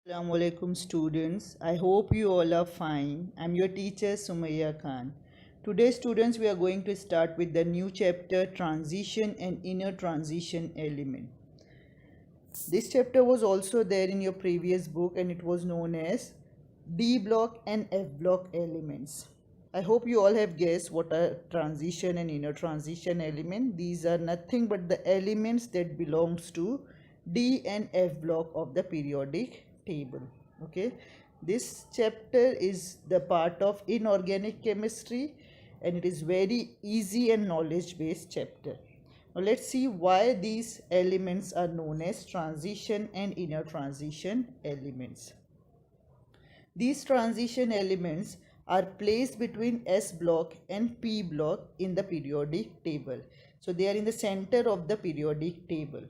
Assalamu alaikum students. I hope you all are fine. I'm your teacher Sumaya Khan. Today students we are going to start with the new chapter transition and inner transition element. This chapter was also there in your previous book and it was known as D block and F block elements. I hope you all have guessed what are transition and inner transition element. These are nothing but the elements that belongs to D and F block of the periodic table. Okay, this chapter is the part of inorganic chemistry and it is very easy and knowledge based chapter. Now let's see why these elements are known as transition and inner transition elements. These transition elements are placed between S block and P block in the periodic table. So they are in the center of the periodic table.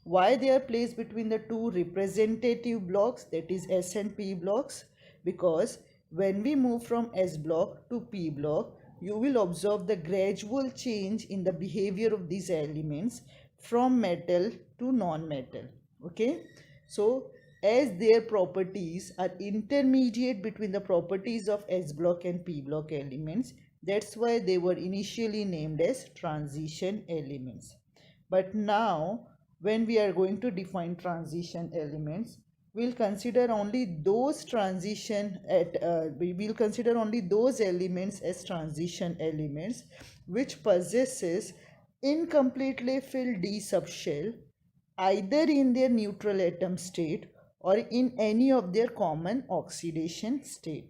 Why they are placed between the two representative blocks, that is S and P blocks? Because when we move from S block to P block, you will observe the gradual change in the behavior of these elements from metal to non-metal. Okay, so as their properties are intermediate between the properties of S block and P block elements, that's why they were initially named as transition elements. But now when we are going to define transition elements, we'll consider only those we will consider only those elements as transition elements which possesses incompletely filled d subshell either in their neutral atom state or in any of their common oxidation state.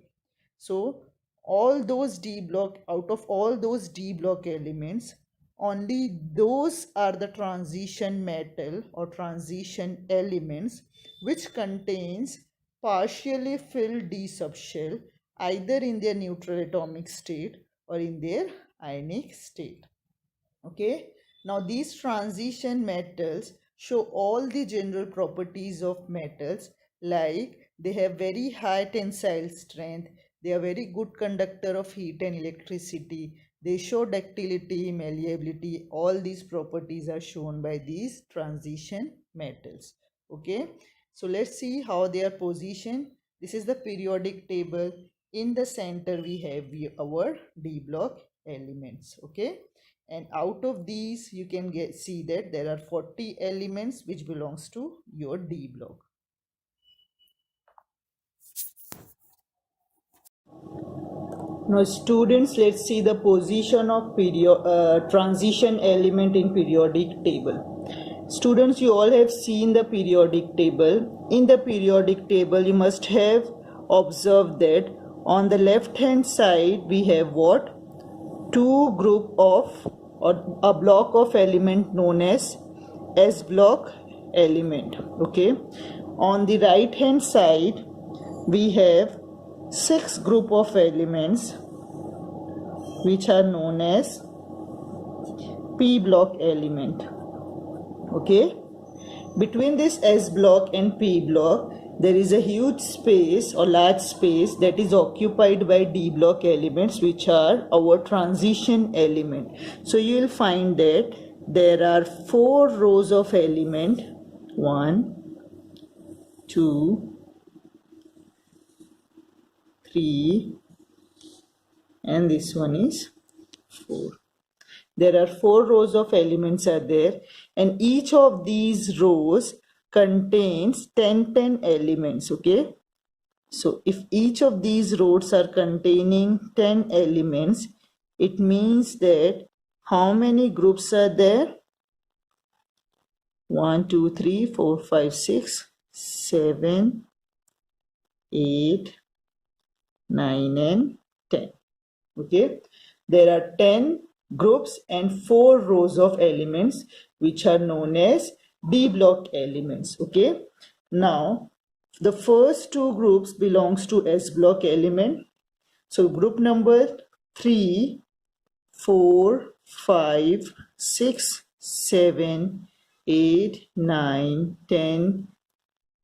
So all those d block, out of all those d block elements, only those are the transition metal or transition elements which contains partially filled d subshell either in their neutral atomic state or in their ionic state. Okay, now these transition metals show all the general properties of metals, like they have very high tensile strength, they are very good conductor of heat and electricity, they show ductility, malleability. All these properties are shown by these transition metals. Okay, so let's see how they are positioned. This is the periodic table. In the center we have our D block elements. Okay, and out of these you can see that there are 40 elements which belongs to your D block. Now students, let's see the position of transition element in periodic table. Students, you all have seen the periodic table. In the periodic table you must have observed that on the left hand side we have what? Two group of or a block of element known as S block element. Okay, on the right hand side we have 6 group of elements which are known as P block element. Okay, between this S block and P block there is a huge space or large space that is occupied by D block elements which are our transition element. So you will find that there are 4 rows of element, 1, 2, 3, and this one is 4. There are 4 rows of elements are there, and each of these rows contains 10 elements. Okay, so if each of these rows are containing 10 elements, it means that how many groups are there? 1 2 3 4 5 6 7 8 9 and 10. Okay, there are 10 groups and 4 rows of elements which are known as D block elements. Okay, now the first 2 groups belongs to S block element. So group number 3, 4, 5, 6, 7, 8, 9, 10,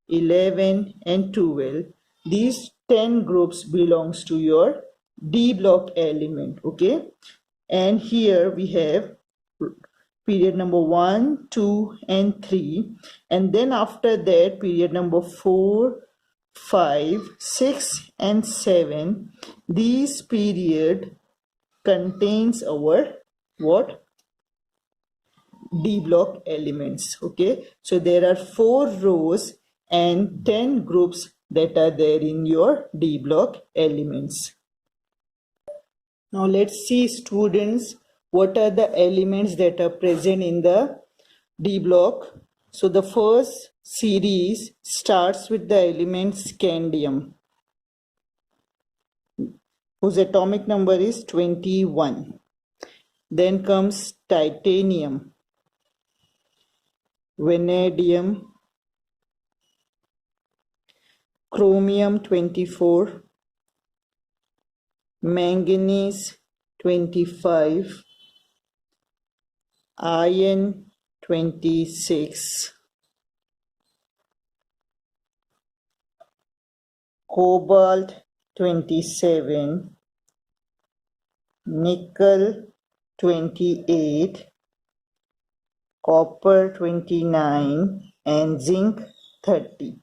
11 and 12. These 10 groups belongs to your D block element. Okay, and here we have period number 1, 2 and 3, and then after that period number 4, 5, 6 and 7, these period contains our what? D block elements. Okay, so there are 4 rows and 10 groups that are there in your D block elements. Now let's see, students, what are the elements that are present in the D block. So the first series starts with the element scandium, whose atomic number is 21. Then comes titanium, vanadium, chromium 24, manganese 25, iron 26, cobalt 27, nickel 28, copper 29 and zinc 30.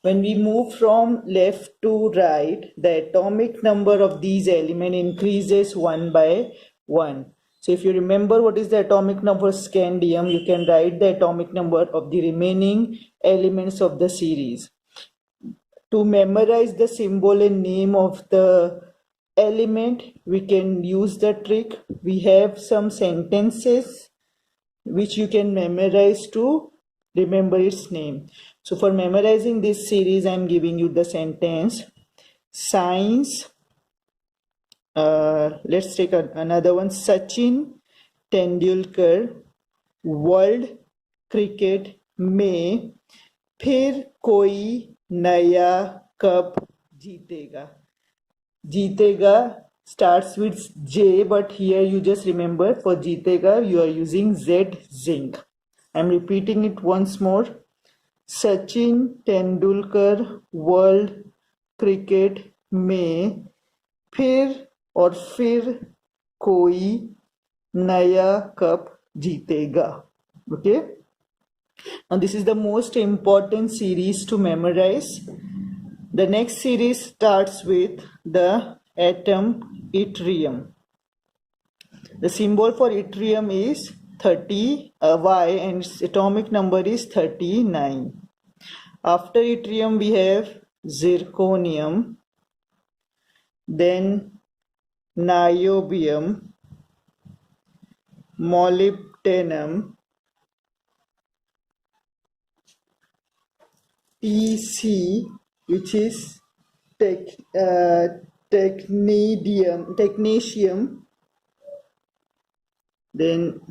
When we move from left to right, the atomic number of these elements increases one by one. So if you remember what is the atomic number of scandium, you can write the atomic number of the remaining elements of the series. To memorize the symbol and name of the element, we can use the trick. We have some sentences which you can memorize to remember its name. So for memorizing this series, I am giving you the sentence. Science, let's take another one. Sachin Tendulkar world cricket में फिर कोई नया cup जीतेगा. जीतेगा starts with J, but here you just remember for जीतेगा you are using Z, zinc. I am repeating it once more. Sachin Tendulkar world cricket में फिर कोई नया कप जीतेगा. Okay, now this is the most important series to memorize. The next series starts with the atom yttrium. The symbol for yttrium is 30 Y and its atomic number is 39. After yttrium we have zirconium, then niobium, molybdenum, Tc, which is technetium, then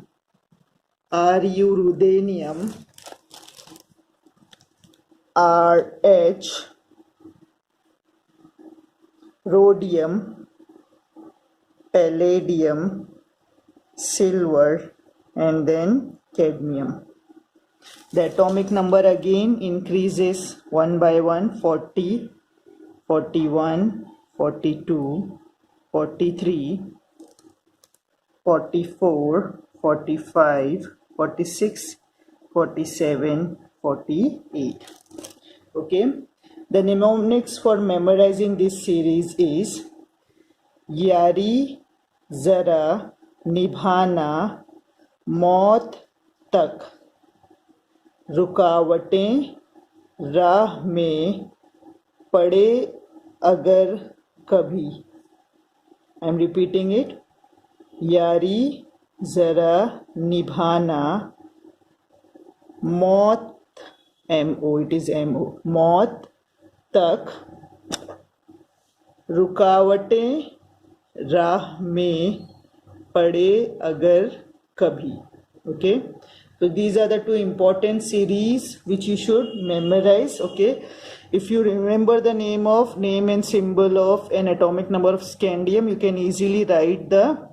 Ru ruthenium, Rh, rhodium, palladium, silver, and then cadmium. The atomic number again increases one by one: 40, 41, 42, 43, 44, 45, 46, 47, 48. Okay, the mnemonics for memorizing this series is यारी जरा निभाना मौत तक, रुकावटें राह में पड़े अगर कभी. I am repeating it. यारी जरा निभाना मौत, MO, it is MO, मौत तक, रुकावटें राह में पड़े अगर कभी. Okay, so these are the two important series which you should memorize. Okay, if you remember the name and symbol of an atomic number of scandium, you can easily write the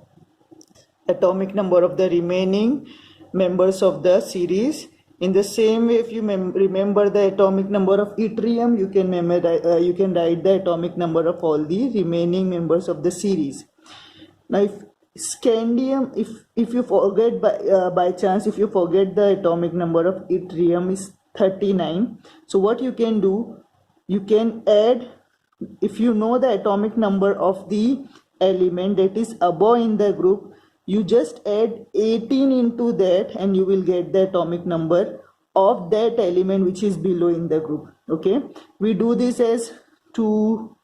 atomic number of the remaining members of the series. In the same way, if you remember the atomic number of yttrium, you can write the atomic number of all the remaining members of the series. Now, if scandium, if you forget by chance, if you forget the atomic number of yttrium is 39, so what you can do, you can add, if you know the atomic number of the element that is above in the group, you just add 18 into that and you will get the atomic number of that element which is below in the group. Okay, we do this as 2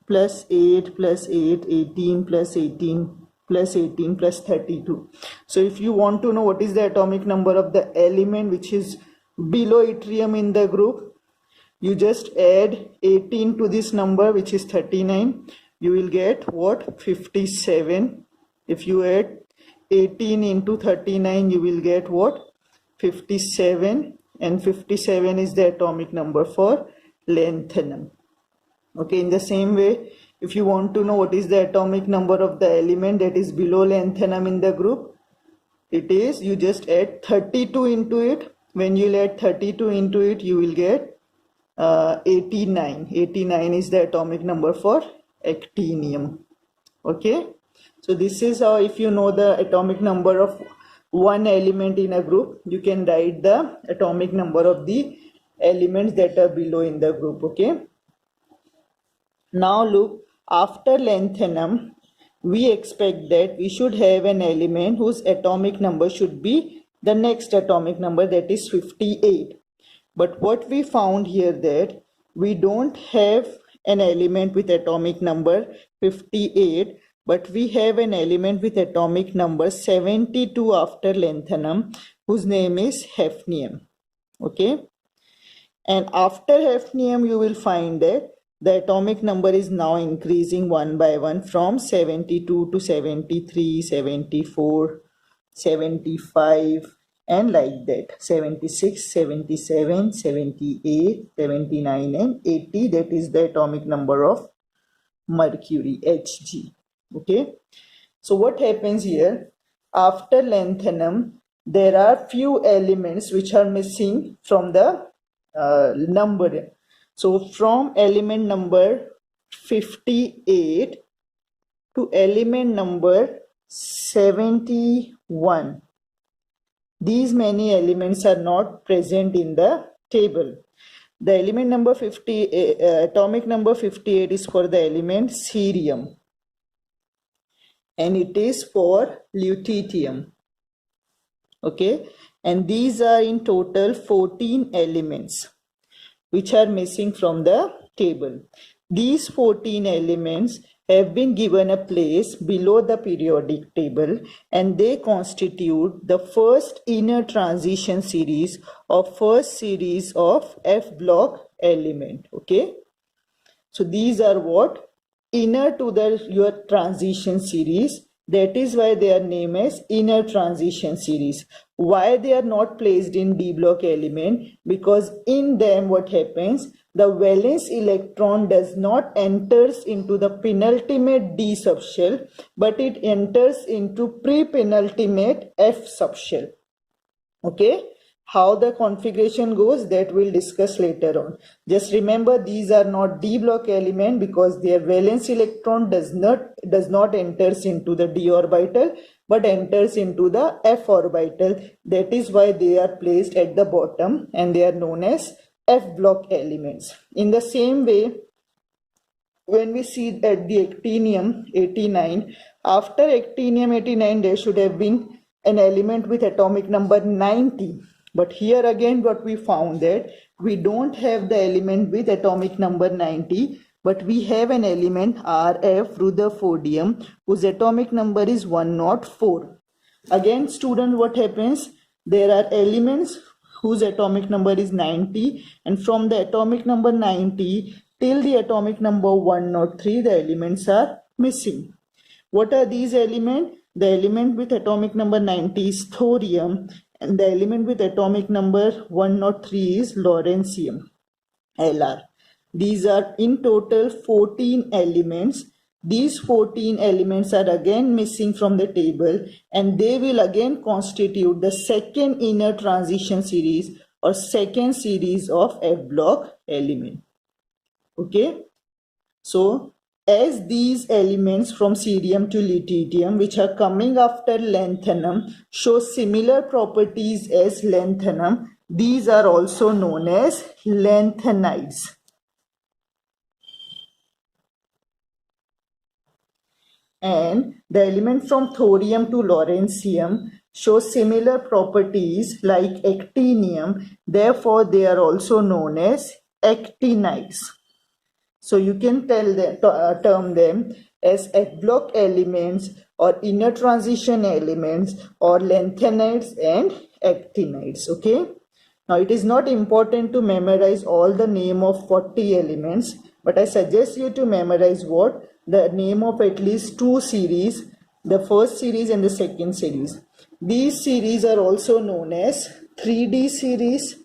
plus 8 plus 8, 18 plus 18 plus 18 plus 32. So if you want to know what is the atomic number of the element which is below yttrium in the group, you just add 18 to this number which is 39. You will get what? 57. If you add 18 into 39, you will get what? 57, and 57 is the atomic number for lanthanum. Okay, in the same way, if you want to know what is the atomic number of the element that is below lanthanum in the group, it is, you just add 32 into it. When you add 32 into it, you will get 89. 89 is the atomic number for actinium. Okay, so this is how, if you know the atomic number of one element in a group, you can write the atomic number of the elements that are below in the group. Okay, now look, after lanthanum, we expect that we should have an element whose atomic number should be the next atomic number, that is 58. But what we found here, that we don't have an element with atomic number 58, but we have an element with atomic number 72 after lanthanum, whose name is hafnium. Okay, and after hafnium you will find that the atomic number is now increasing one by one from 72 to 73, 74, 75, and like that, 76, 77, 78, 79, and 80. That is the atomic number of mercury, Hg. Okay, so what happens here, after lanthanum, there are few elements which are missing from the number. So from element number 58 to element number 71, these many elements are not present in the table. The element number 50, atomic number 58 is for the element cerium, and it is for lutetium. Okay, and these are in total 14 elements which are missing from the table. These 14 elements have been given a place below the periodic table, and they constitute the first inner transition series or first series of F block element. Okay, so these are what? Inner to your transition series. That is why they are named as inner transition series. Why they are not placed in D block element? Because in them what happens, the valence electron does not enters into the penultimate D subshell, but it enters into pre-penultimate F subshell. Okay, how the configuration goes, that we'll discuss later on. Just remember, these are not D block element because their valence electron does not enters into the D orbital but enters into the F orbital. That is why they are placed at the bottom and they are known as F block elements. In the same way, when we see at the actinium 89, after actinium 89 there should have been an element with atomic number 90. But here again what we found, that we don't have the element with atomic number 90, but we have an element RF, rutherfordium, whose atomic number is 104. Again, student, what happens? There are elements whose atomic number is 90, and from the atomic number 90 till the atomic number 103, the elements are missing. What are these elements? The element with atomic number 90 is thorium, and the element with atomic number 103 is lawrencium, Lr. These are in total 14 elements. These 14 elements are again missing from the table, and they will again constitute the second inner transition series or second series of F block element. Okay, so as these elements from cerium to lutetium, which are coming after lanthanum, show similar properties as lanthanum, these are also known as lanthanides. and the elements from thorium to lawrencium show similar properties like actinium. Therefore, they are also known as actinides. So you can term them as F-block elements or inner transition elements or lanthanides and actinides. Okay. Now it is not important to memorize all the name of 40 elements, but I suggest you to memorize what? The name of at least two series, the first series and the second series. These series are also known as 3D series.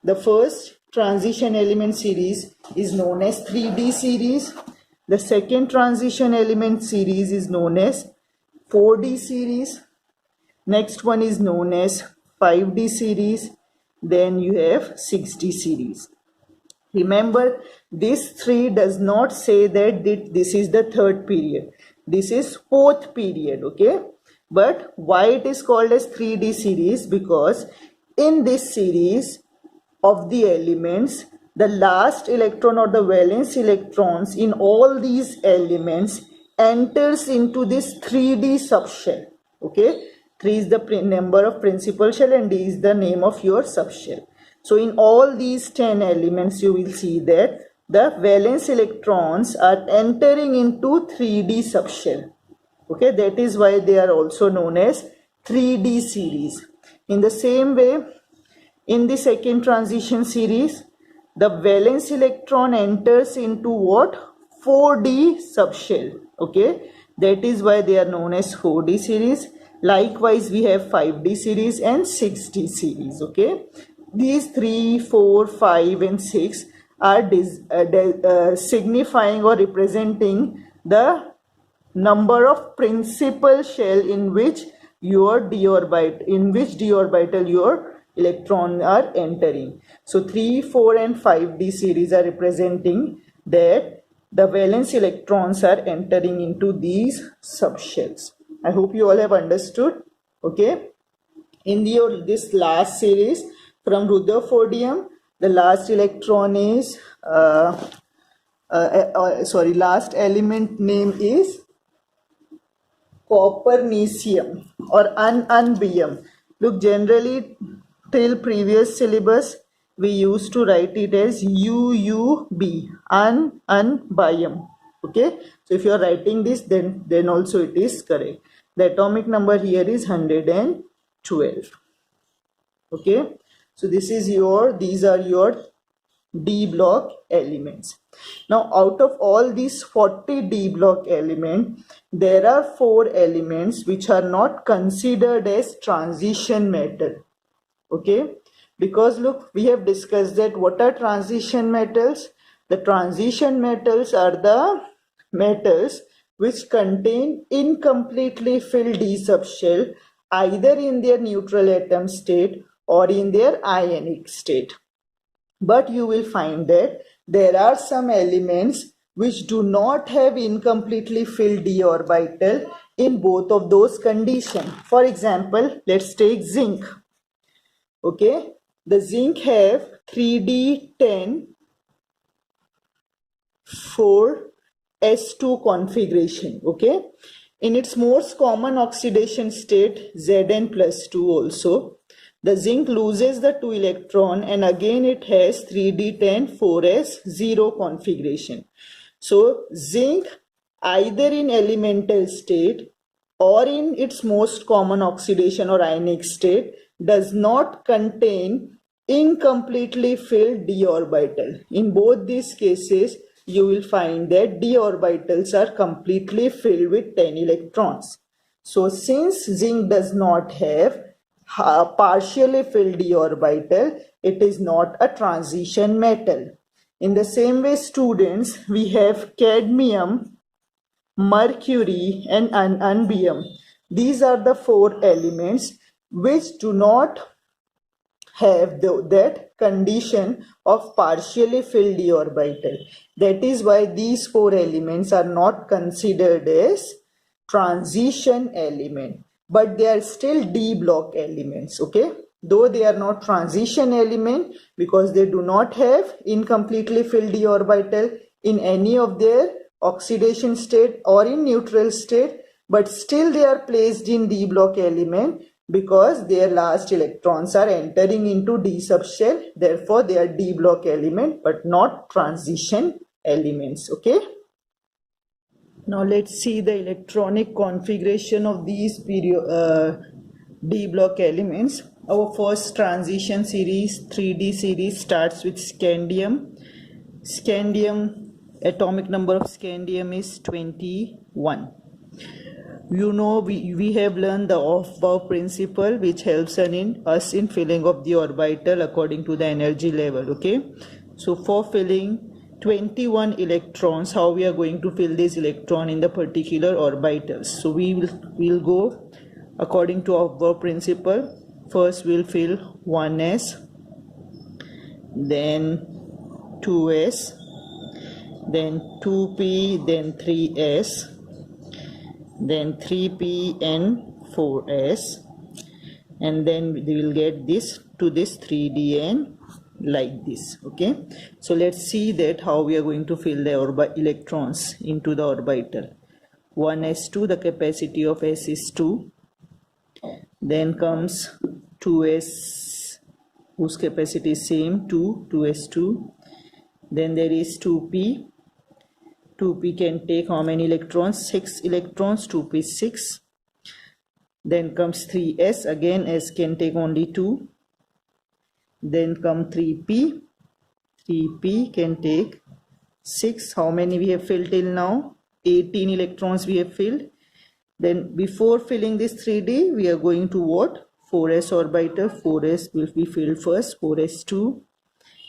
The first transition element series is known as 3D series. The second transition element series is known as 4D series. Next one is known as 5D series. Then you have 6D series. Remember, this 3 does not say that this is the third period. This is fourth period, okay? But why it is called as 3D series? Because in this series of the elements, the last electron or the valence electrons in all these elements enters into this 3D subshell, okay? 3 is the number of principal shell and D is the name of your subshell. So in all these 10 elements, you will see that the valence electrons are entering into 3D subshell. Okay, that is why they are also known as 3D series. In the same way, in the second transition series, the valence electron enters into what? 4D subshell. Okay, that is why they are known as 4D series. Likewise, we have 5D series and 6D series. Okay, these 3, 4, 5 and 6 are signifying or representing the number of principal shell in which your d orbital your electrons are entering. So 3, 4 and 5D series are representing that the valence electrons are entering into these subshells. I hope you all have understood. Okay. In this last series from Rutherfordium, the last electron is last element name is copernicium or unbium. Look, generally till previous syllabus we used to write it as UUB, unbium. Okay, so if you are writing this, then also it is correct. The atomic number here is 112. Okay, so these are your D block elements. Now out of all these 40 D block elements, there are 4 elements which are not considered as transition metal. Okay, because look, we have discussed that what are transition metals? The transition metals are the metals which contain incompletely filled d subshell either in their neutral atom state or in their ionic state. But you will find that there are some elements which do not have incompletely filled d orbital in both of those conditions. For example, let's take zinc. Okay, the zinc have 3d10 4s2 configuration. Okay, in its most common oxidation state Zn plus 2 also, the zinc loses the 2 electron and again it has 3d10 4s0 configuration. So zinc either in elemental state or in its most common oxidation or ionic state does not contain incompletely filled d orbital. In both these cases, you will find that d orbitals are completely filled with 10 electrons. So since zinc does not have partially filled d orbital, it is not a transition metal. In the same way, students, we have cadmium, mercury and unbium. These are the 4 elements which do not have that condition of partially filled d orbital. That is why these 4 elements are not considered as transition element, but they are still d block elements. Okay, though they are not transition element because they do not have incompletely filled d orbital in any of their oxidation state or in neutral state, but still they are placed in d block element because their last electrons are entering into d subshell. Therefore they are d block element but not transition elements. Okay, now let's see the electronic configuration of these d block elements. Our first transition series, 3D series, starts with scandium. Scandium, atomic number of scandium is 21. You know, we have learned the off-bow principle, which helps us in filling of the orbital according to the energy level. Okay, so for filling 21 electrons, how we are going to fill this electron in the particular orbitals? So we'll go according to off-bow principle. First we'll fill 1s, then 2s, then 2p, then 3s, then 3p and 4s, and then we will get this to this 3dn like this. Okay, so let's see that how we are going to fill the electrons into the orbital. 1s2, the capacity of s is 2. Then comes 2s, whose capacity is same, 2s2. Then there is 2p. 2p can take how many electrons? 6 electrons. 2p 6. Then comes 3s, again s can take only 2. Then come 3p. 3p can take 6. How many we have filled till now? 18 electrons we have filled. Then before filling this 3d, we are going to what? 4s orbital. 4s will be filled first, 4s2,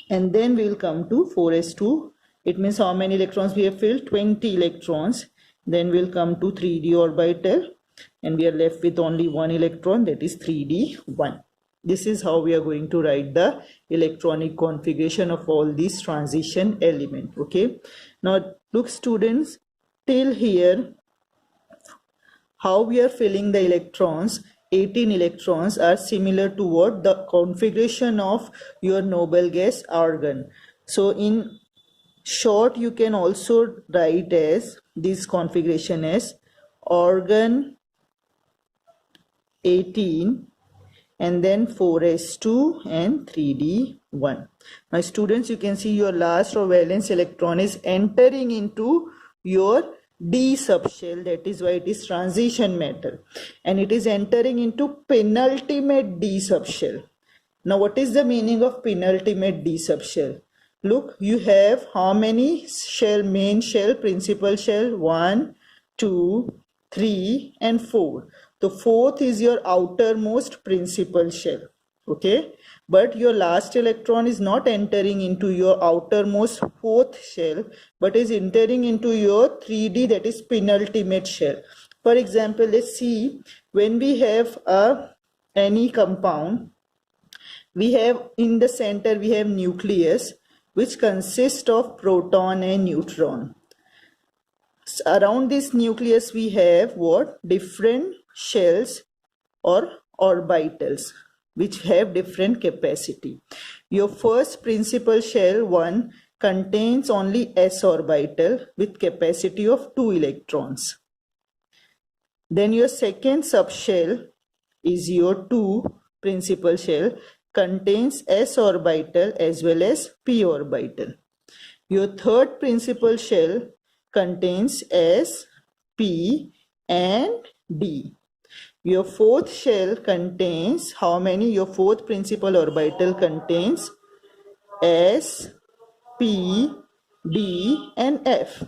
and then we will come to 4s2. It means how many electrons we have filled? 20 electrons. Then we'll come to 3d orbital, and we are left with only one electron, that is 3d1. This is how we are going to write the electronic configuration of all these transition elements. Okay, now look students, till here how we are filling the electrons. 18 electrons are similar to what? The configuration of your noble gas argon. So in short, you can also write as this configuration as argon 18 and then 4s2 and 3d1. Now students, you can see your last or valence electron is entering into your d subshell. That is why it is transition metal, and it is entering into penultimate d subshell. Now what is the meaning of penultimate d subshell? Look, you have how many shell? Main shell, principal shell, 1, 2, 3 and 4. The fourth is your outermost principal shell. Okay, but your last electron is not entering into your outermost fourth shell, but is entering into your 3d, that is penultimate shell. For example, let's see, when we have any compound, we have in the center we have nucleus, which consists of proton and neutron. Around this nucleus we have what? Different shells or orbitals, which have different capacity. Your first principal shell 1 contains only s orbital with capacity of 2 electrons. Then your second subshell is your 2 principal shell, contains s orbital as well as p orbital. Your third principal shell contains s, p and d. Your fourth shell contains how many? Your fourth principal orbital contains s, p, d and f.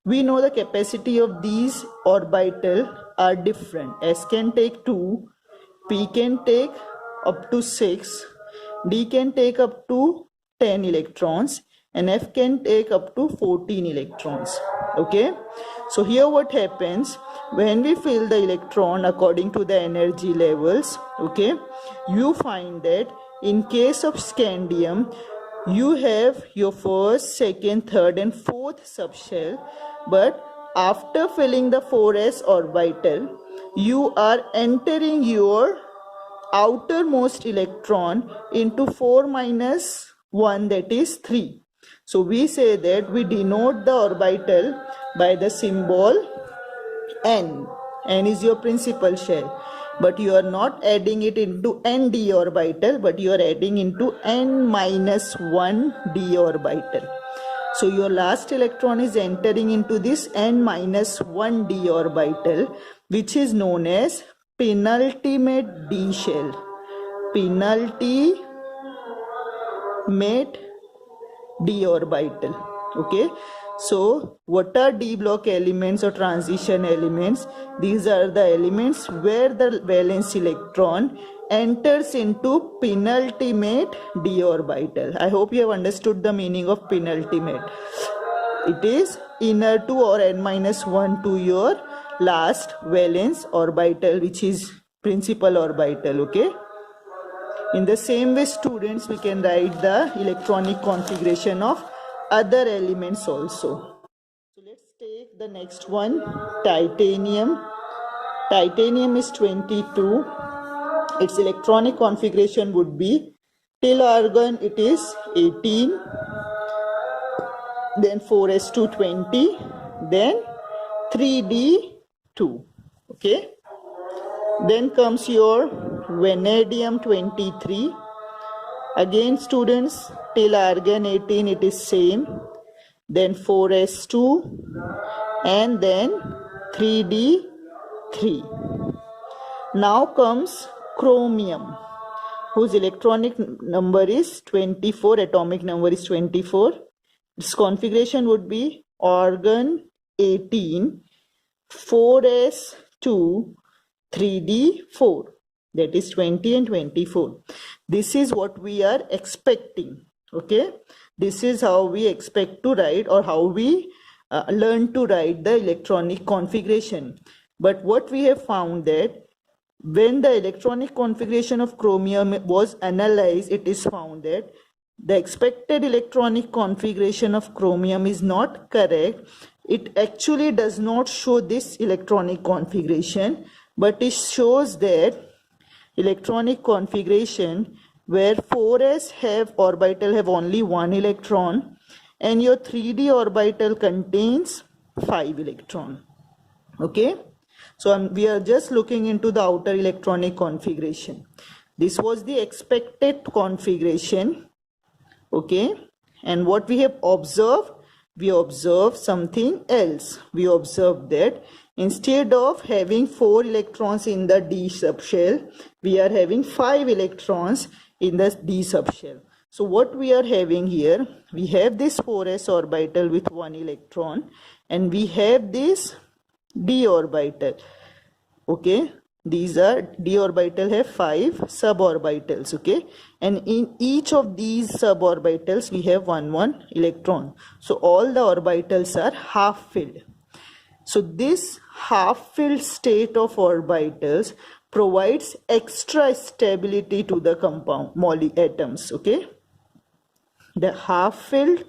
We know the capacity of these orbital are different. S can take 2, p can take up to 6, d can take up to 10 electrons and f can take up to 14 electrons. Okay, so here what happens when we fill the electron according to the energy levels? Okay, you find that in case of scandium, you have your first, second, third and fourth subshell, but after filling the 4s orbital, you are entering your outermost electron into 4 minus 1, that is 3. So we say that we denote the orbital by the symbol N. N is your principal shell. But you are not adding it into n d orbital, but you are adding into n minus 1 d orbital. So your last electron is entering into this n minus 1 d orbital, which is known as penultimate d shell. Penultimate d orbital. Okay, so what are d block elements or transition elements? These are the elements where the valence electron enters into penultimate d orbital. I hope you have understood the meaning of penultimate. It is inner to or n minus 1 to your last valence orbital, which is principal orbital. Okay, in the same way, students, we can write the electronic configuration of other elements also. So let's take the next one, titanium. Titanium is 22. Its electronic configuration would be, till argon it is 18, then 4s2 20, then 3d2. Okay, then comes your vanadium 23. Again, students, till argon 18 it is same, then 4s2 and then 3d3. Now comes chromium, whose electronic number is 24, atomic number is 24. Its configuration would be argon 18, 4s2, 3d4. That is 20 and 24. This is what we are expecting. Okay, this is how we expect to write, or how we learn to write the electronic configuration. But what we have found that when the electronic configuration of chromium was analyzed, it is found that the expected electronic configuration of chromium is not correct. It actually does not show this electronic configuration, but it shows that electronic configuration where 4s orbital have only one electron and your 3d orbital contains 5 electron. Okay, so we are just looking into the outer electronic configuration. This was the expected configuration. Okay, and what we have observed, we observed something else. We observed that instead of having 4 electrons in the d subshell, we are having 5 electrons in the d subshell. So what we are having here, we have this 4s orbital with 1 electron and we have this d orbital. Okay, these are d orbital have 5 suborbitals. Okay, and in each of these suborbitals we have one electron. So all the orbitals are half filled. So this half filled state of orbitals provides extra stability to the compound atoms. Okay, the half filled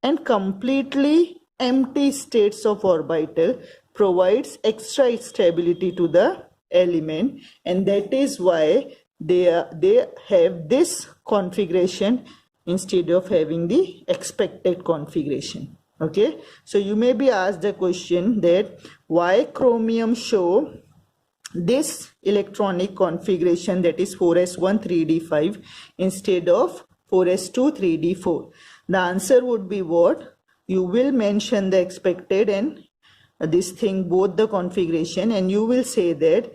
and completely empty states of orbital provides extra stability to the element, and that is why they have this configuration instead of having the expected configuration. Okay, so you may be asked the question that why chromium show this electronic configuration, that is 4s1 3d5 instead of 4s2 3d4. The answer would be what? You will mention the expected and this thing, both the configuration, and you will say that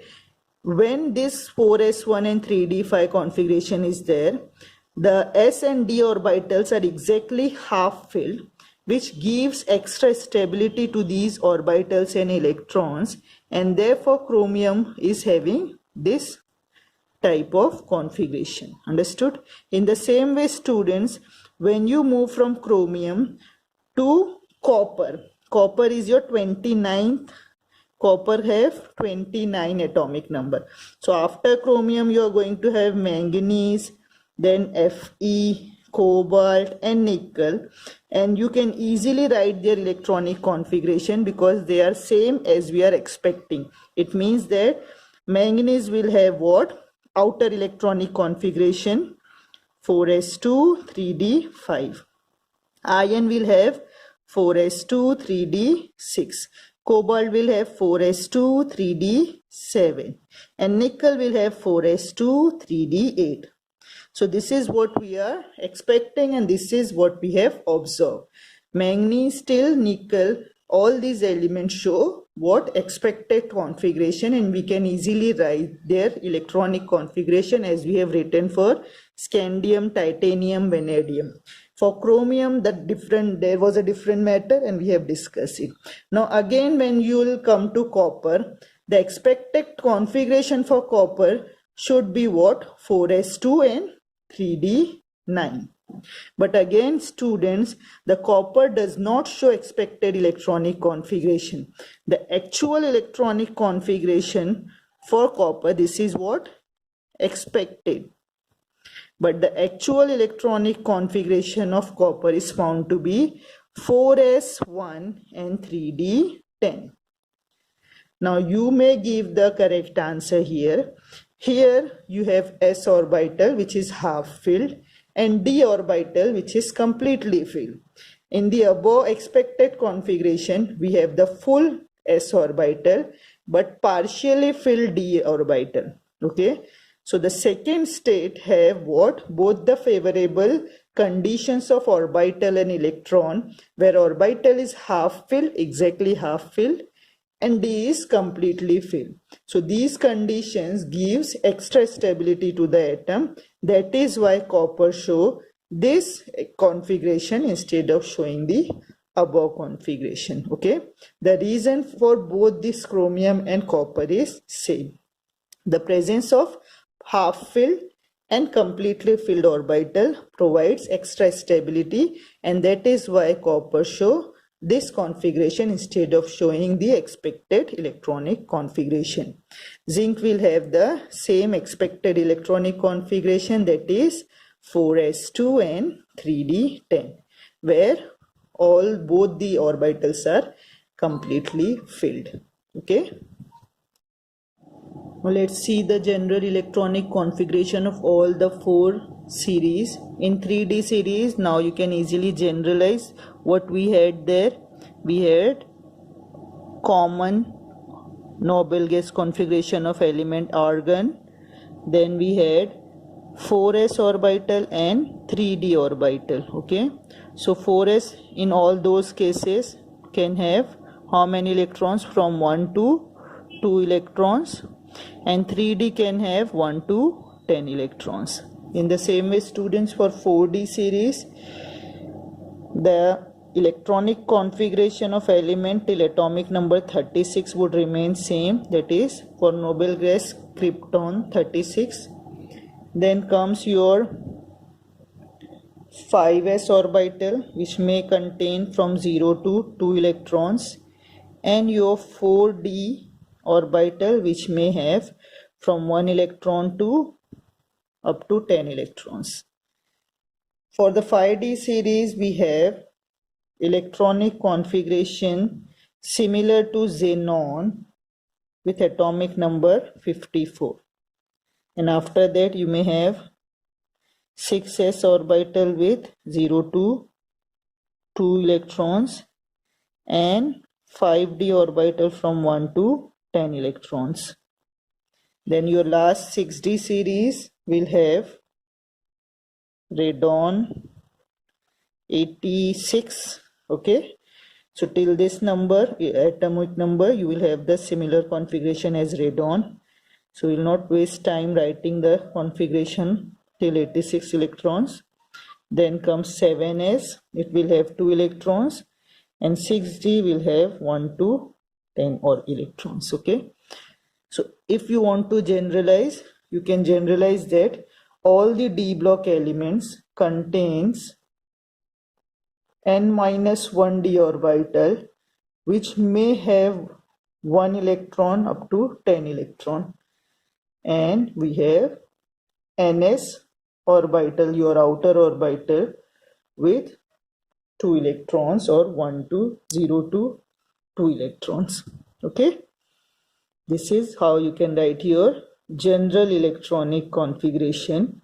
when this 4s1 and 3d5 configuration is there, the s and d orbitals are exactly half filled, which gives extra stability to these orbitals and electrons, and therefore chromium is having this type of configuration. Understood? In the same way, students, when you move from chromium to copper, copper is your 29th. Copper have 29 atomic number. So after chromium you are going to have manganese, then Fe, cobalt and nickel, and you can easily write their electronic configuration because they are same as we are expecting. It means that manganese will have what? Outer electronic configuration 4s2 3d5. Iron will have 4s2 3d6. Cobalt will have 4s2 3d7 and nickel will have 4s2 3d8. So this is what we are expecting and this is what we have observed. Manganese, steel, nickel, all these elements show what expected configuration and we can easily write their electronic configuration as we have written for scandium, titanium, vanadium. For chromium, there was a different matter and we have discussed it. Now again, when you will come to copper, the expected configuration for copper should be what? 4s2 and 3d9. But again, students, the copper does not show expected electronic configuration. The actual electronic configuration for copper, this is what? Expected. But the actual electronic configuration of copper is found to be 4s1 and 3d10. Now you may give the correct answer here. Here you have s orbital which is half filled and d orbital which is completely filled. In the above expected configuration, we have the full s orbital but partially filled d orbital. Okay. So the second state have what? Both the favorable conditions of orbital and electron, where orbital is half filled, exactly half filled, and d is completely filled. So these conditions gives extra stability to the atom. That is why copper show this configuration instead of showing the above configuration. Okay. The reason for both this chromium and copper is same. The presence of half filled and completely filled orbital provides extra stability and that is why copper show this configuration instead of showing the expected electronic configuration. Zinc will have the same expected electronic configuration, that is 4s2 and 3d10, where both the orbitals are completely filled. Okay. Now let's see the general electronic configuration of all the 4 series. In 3D series, now you can easily generalize what we had there. We had common noble gas configuration of element argon. Then we had 4s orbital and 3d orbital. Okay. So 4s in all those cases can have how many electrons? From 1 to 2 electrons. And 3D can have 1 to 10 electrons. In the same way, students, for 4D series, the electronic configuration of element till atomic number 36 would remain same, that is for noble gas krypton 36. Then comes your 5s orbital which may contain from 0 to 2 electrons and your 4D orbital which may have from 1 electron to up to 10 electrons. For the 5D series, we have electronic configuration similar to xenon with atomic number 54. And after that you may have 6s orbital with 0 to 2 electrons and 5D orbital from 1 to 10 electrons. Then your last 6D series will have radon 86. Okay, so till this number, atomic number, you will have the similar configuration as radon. So we will not waste time writing the configuration till 86 electrons. Then comes 7s, it will have 2 electrons, and 6D will have 1 to 10 or electrons. Okay, so if you want to generalize, you can generalize that all the d block elements contains n-1d orbital which may have 1 electron up to 10 electron, and we have ns orbital, your outer orbital, with 2 electrons or 1 to 0 to 2 electrons. Okay, this is how you can write your general electronic configuration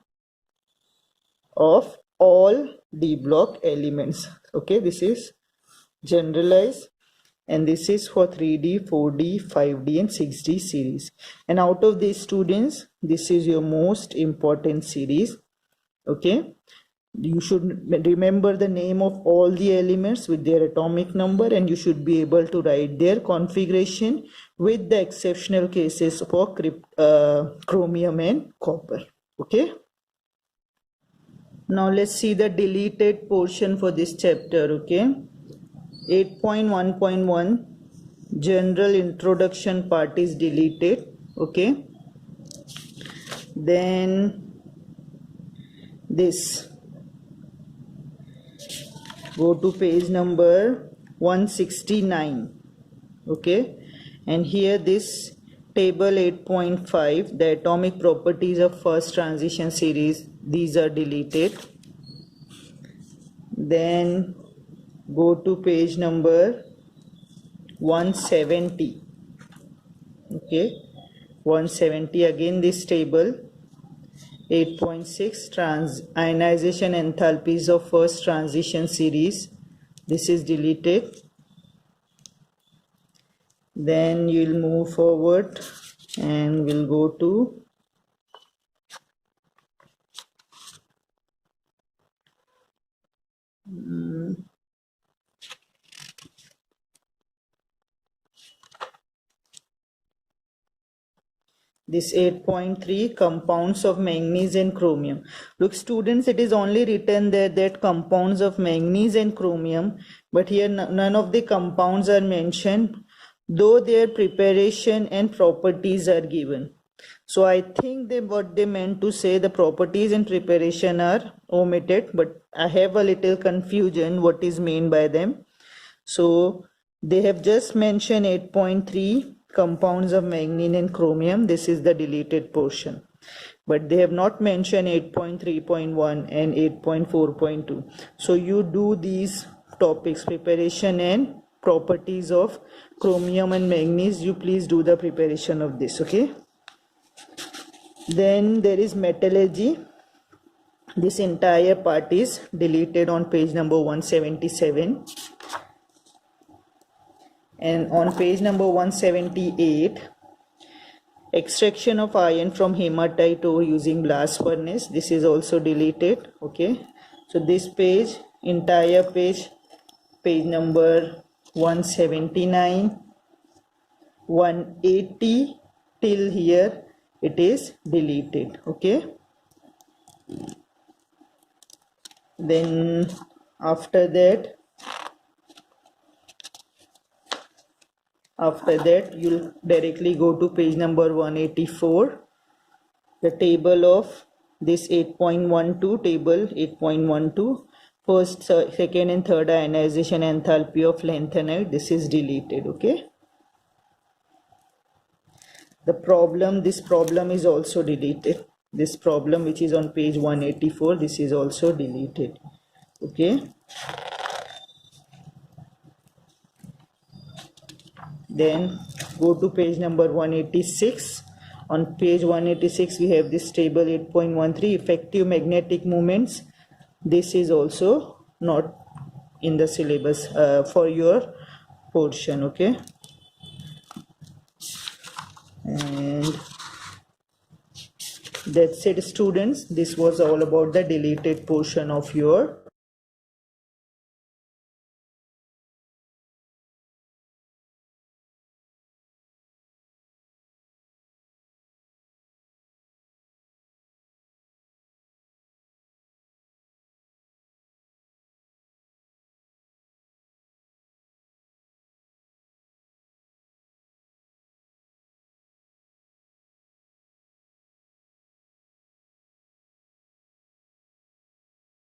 of all d block elements. Okay, this is generalize, and this is for 3D, 4D, 5D and 6D series. And out of these students, this is your most important series. Okay, you should remember the name of all the elements with their atomic number, and you should be able to write their configuration with the exceptional cases for chromium and copper. Okay, now let's see the deleted portion for this chapter. Okay, 8.1.1 general introduction part is deleted. Okay, then this, go to page number 169. Okay, and here this table 8.5, the atomic properties of first transition series, these are deleted. Then go to page number 170. Okay, 170, again this table 8.6, ionization enthalpies of first transition series, this is deleted. Then you'll move forward and we'll go to this 8.3, compounds of manganese and chromium. Look students, it is only written there that compounds of manganese and chromium, but here none of the compounds are mentioned, though their preparation and properties are given. So I think what they meant to say, the properties and preparation are omitted, but I have a little confusion what is meant by them. So they have just mentioned 8.3, compounds of manganese and chromium, this is the deleted portion, but they have not mentioned 8.3.1 and 8.4.2. so you do these topics, preparation and properties of chromium and manganese, you please do the preparation of this. Okay, then there is metallurgy, this entire part is deleted on page number 177. And on page number 178, extraction of iron from hematite ore using blast furnace, this is also deleted. Okay, so this page, entire page, page number 179, 180 till here, it is deleted. Okay, then after that you'll directly go to page number 184, the table of this 8.12, table 8.12, first, second and third ionization enthalpy of lanthanide, this is deleted. Okay, the problem, this problem is also deleted, this problem which is on page 184, this is also deleted. Okay, then go to page number 186. On page 186 we have this table 8.13, effective magnetic moments, this is also not in the syllabus for your portion. Okay, and that's it students, this was all about the deleted portion of your